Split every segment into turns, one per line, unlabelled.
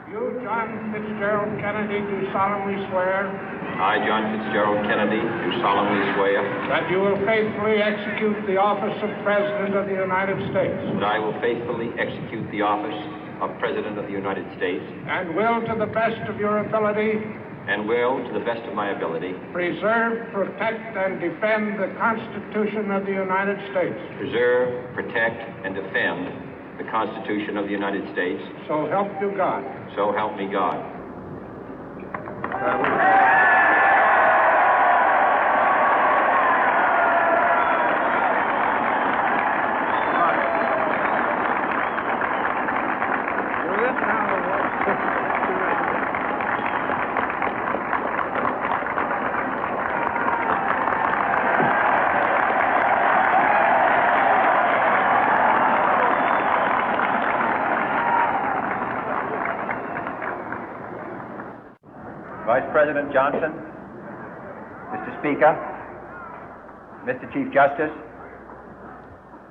You, John Fitzgerald Kennedy, do solemnly swear.
I, John Fitzgerald Kennedy, do solemnly swear.
That you will faithfully execute the office of President of the United States.
That I will faithfully execute the office of President of the United States.
And will, to the best of your ability.
And will, to the best of my ability.
Preserve, protect, and defend the Constitution of the United States.
Preserve, protect, and defend the Constitution of the United States.
So help you God.
So help me God.
Vice President Johnson, Mr. Speaker, Mr. Chief Justice,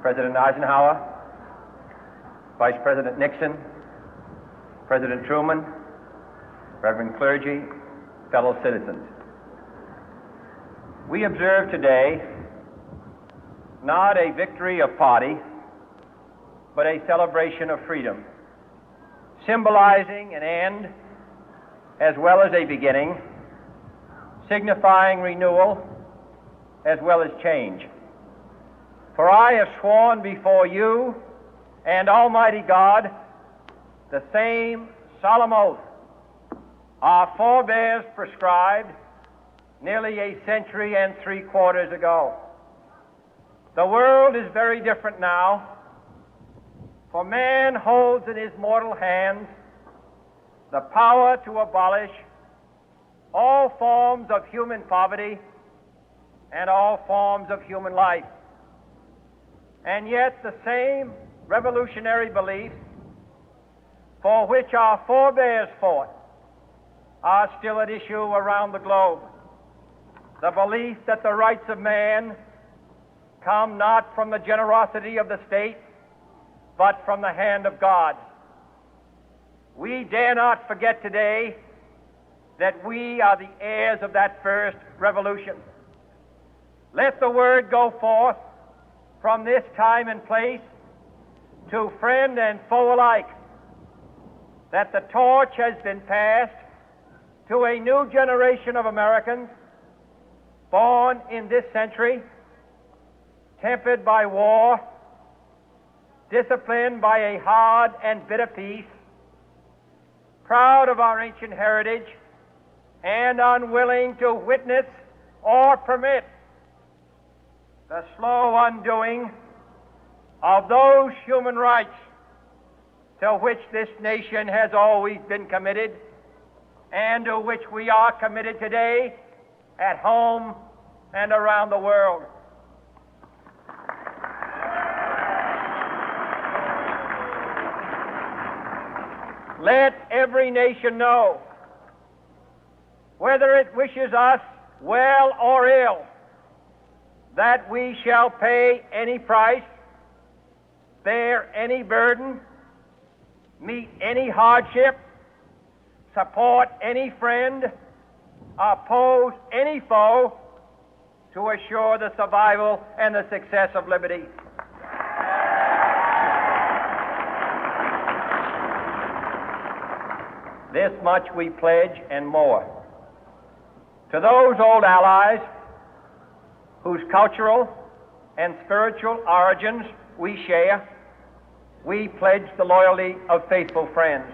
President Eisenhower, Vice President Nixon, President Truman, Reverend clergy, fellow citizens. We observe today not a victory of party, but a celebration of freedom, symbolizing an end as well as a beginning, signifying renewal as well as change. For I have sworn before you and Almighty God the same solemn oath our forebears prescribed nearly a century and 3/4 ago. The world is very different now, for man holds in his mortal hands the power to abolish all forms of human poverty and all forms of human life. And yet the same revolutionary beliefs for which our forebears fought are still at issue around the globe. The belief that the rights of man come not from the generosity of the state, but from the hand of God. We dare not forget today that we are the heirs of that first revolution. Let the word go forth from this time and place to friend and foe alike that the torch has been passed to a new generation of Americans born in this century, tempered by war, disciplined by a hard and bitter peace, proud of our ancient heritage, and unwilling to witness or permit the slow undoing of those human rights to which this nation has always been committed and to which we are committed today at home and around the world. Let every nation know, whether it wishes us well or ill, that we shall pay any price, bear any burden, meet any hardship, support any friend, oppose any foe to assure the survival and the success of liberty. This much we pledge and more. To those old allies whose cultural and spiritual origins we share, we pledge the loyalty of faithful friends.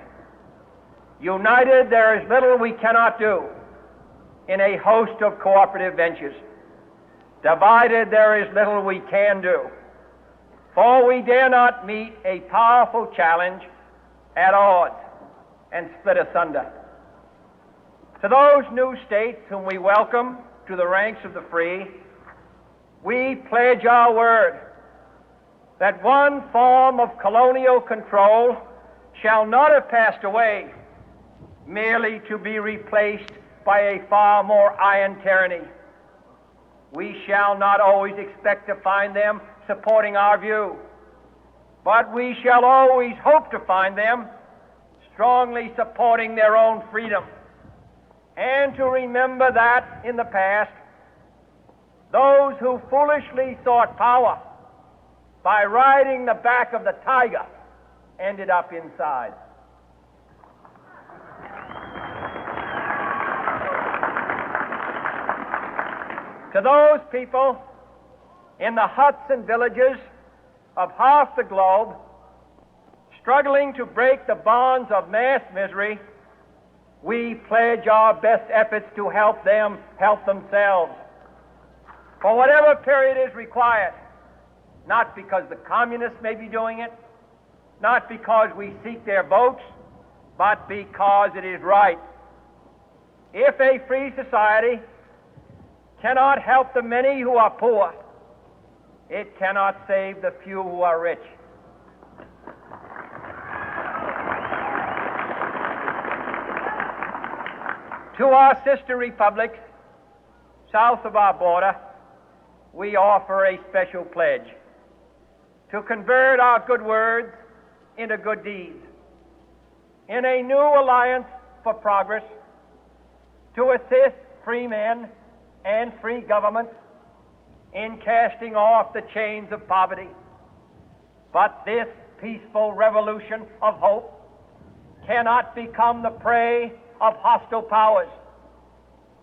United, there is little we cannot do in a host of cooperative ventures. Divided, there is little we can do, for we dare not meet a powerful challenge at odds and split asunder. To those new states whom we welcome to the ranks of the free, we pledge our word that one form of colonial control shall not have passed away, merely to be replaced by a far more iron tyranny. We shall not always expect to find them supporting our view, but we shall always hope to find them strongly supporting their own freedom, and to remember that in the past, those who foolishly sought power by riding the back of the tiger ended up inside. To those people in the huts and villages of half the globe struggling to break the bonds of mass misery, we pledge our best efforts to help them help themselves for whatever period is required, not because the communists may be doing it, not because we seek their votes, but because it is right. If a free society cannot help the many who are poor, it cannot save the few who are rich. To our sister republics south of our border, we offer a special pledge to convert our good words into good deeds, in a new alliance for progress, to assist free men and free governments in casting off the chains of poverty. But this peaceful revolution of hope cannot become the prey of hostile powers.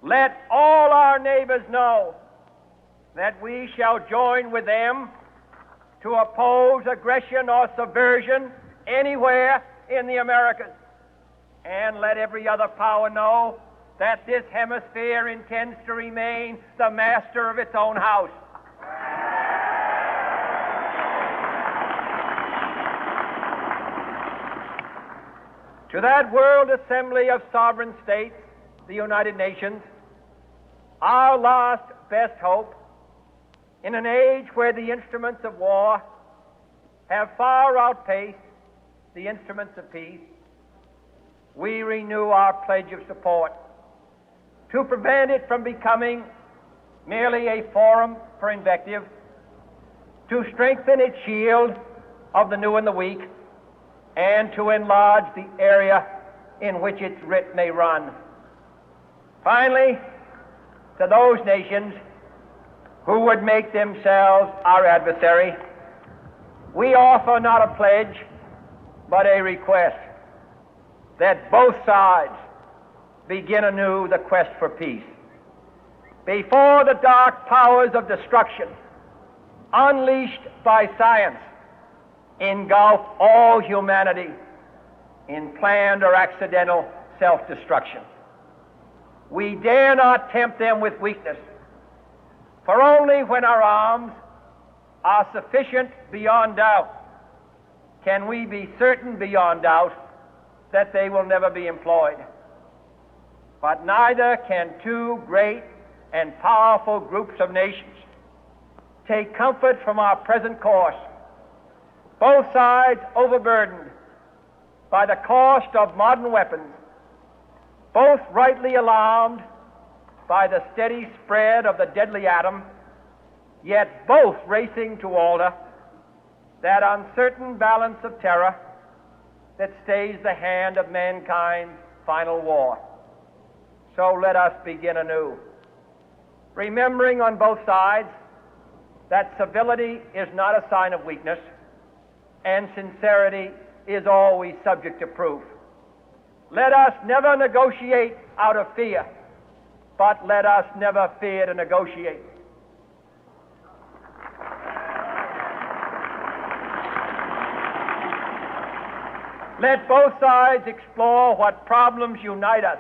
Let all our neighbors know that we shall join with them to oppose aggression or subversion anywhere in the Americas. And let every other power know that this hemisphere intends to remain the master of its own house. To that World Assembly of Sovereign States, the United Nations, our last best hope, in an age where the instruments of war have far outpaced the instruments of peace, we renew our pledge of support to prevent it from becoming merely a forum for invective, to strengthen its shield of the new and the weak, and to enlarge the area in which its writ may run. Finally, to those nations who would make themselves our adversary, we offer not a pledge, but a request that both sides begin anew the quest for peace. Before the dark powers of destruction, unleashed by science, engulf all humanity in planned or accidental self-destruction, we dare not tempt them with weakness, for only when our arms are sufficient beyond doubt can we be certain beyond doubt that they will never be employed. But neither can two great and powerful groups of nations take comfort from our present course, both sides overburdened by the cost of modern weapons, both rightly alarmed by the steady spread of the deadly atom, yet both racing to alter that uncertain balance of terror that stays the hand of mankind's final war. So let us begin anew, remembering on both sides that civility is not a sign of weakness, and sincerity is always subject to proof. Let us never negotiate out of fear, but let us never fear to negotiate. Let both sides explore what problems unite us,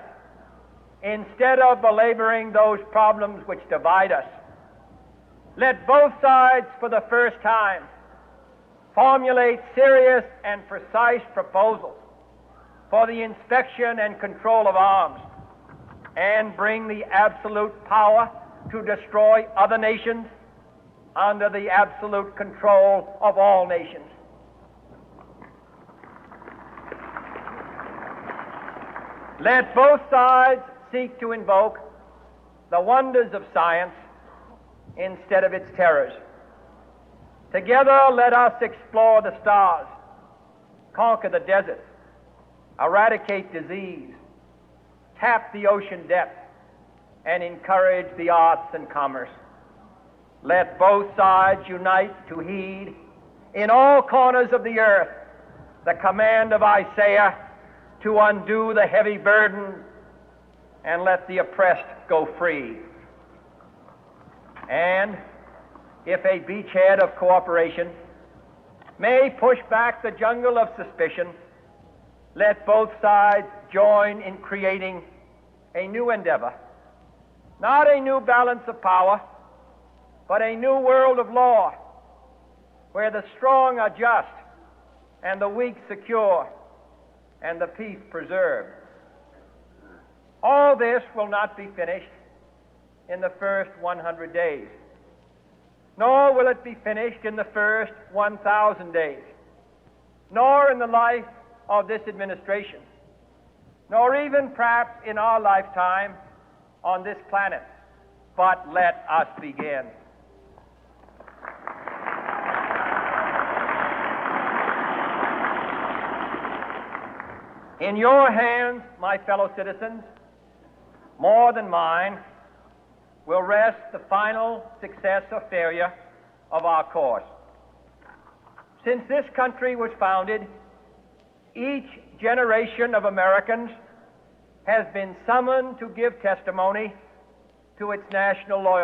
instead of belaboring those problems which divide us. Let both sides, for the first time, formulate serious and precise proposals for the inspection and control of arms, and bring the absolute power to destroy other nations under the absolute control of all nations. Let both sides seek to invoke the wonders of science instead of its terrors. Together, let us explore the stars, conquer the deserts, eradicate disease, tap the ocean depth, and encourage the arts and commerce. Let both sides unite to heed in all corners of the earth the command of Isaiah to undo the heavy burden and let the oppressed go free. And if a beachhead of cooperation may push back the jungle of suspicion, let both sides join in creating a new endeavor, not a new balance of power, but a new world of law, where the strong are just and the weak secure and the peace preserved. All this will not be finished in the first 100 days, nor will it be finished in the first 1,000 days, nor in the life of this administration, nor even perhaps in our lifetime on this planet. But let us begin. In your hands, my fellow citizens, more than mine, will rest the final success or failure of our course. Since this country was founded, each generation of Americans has been summoned to give testimony to its national loyalty.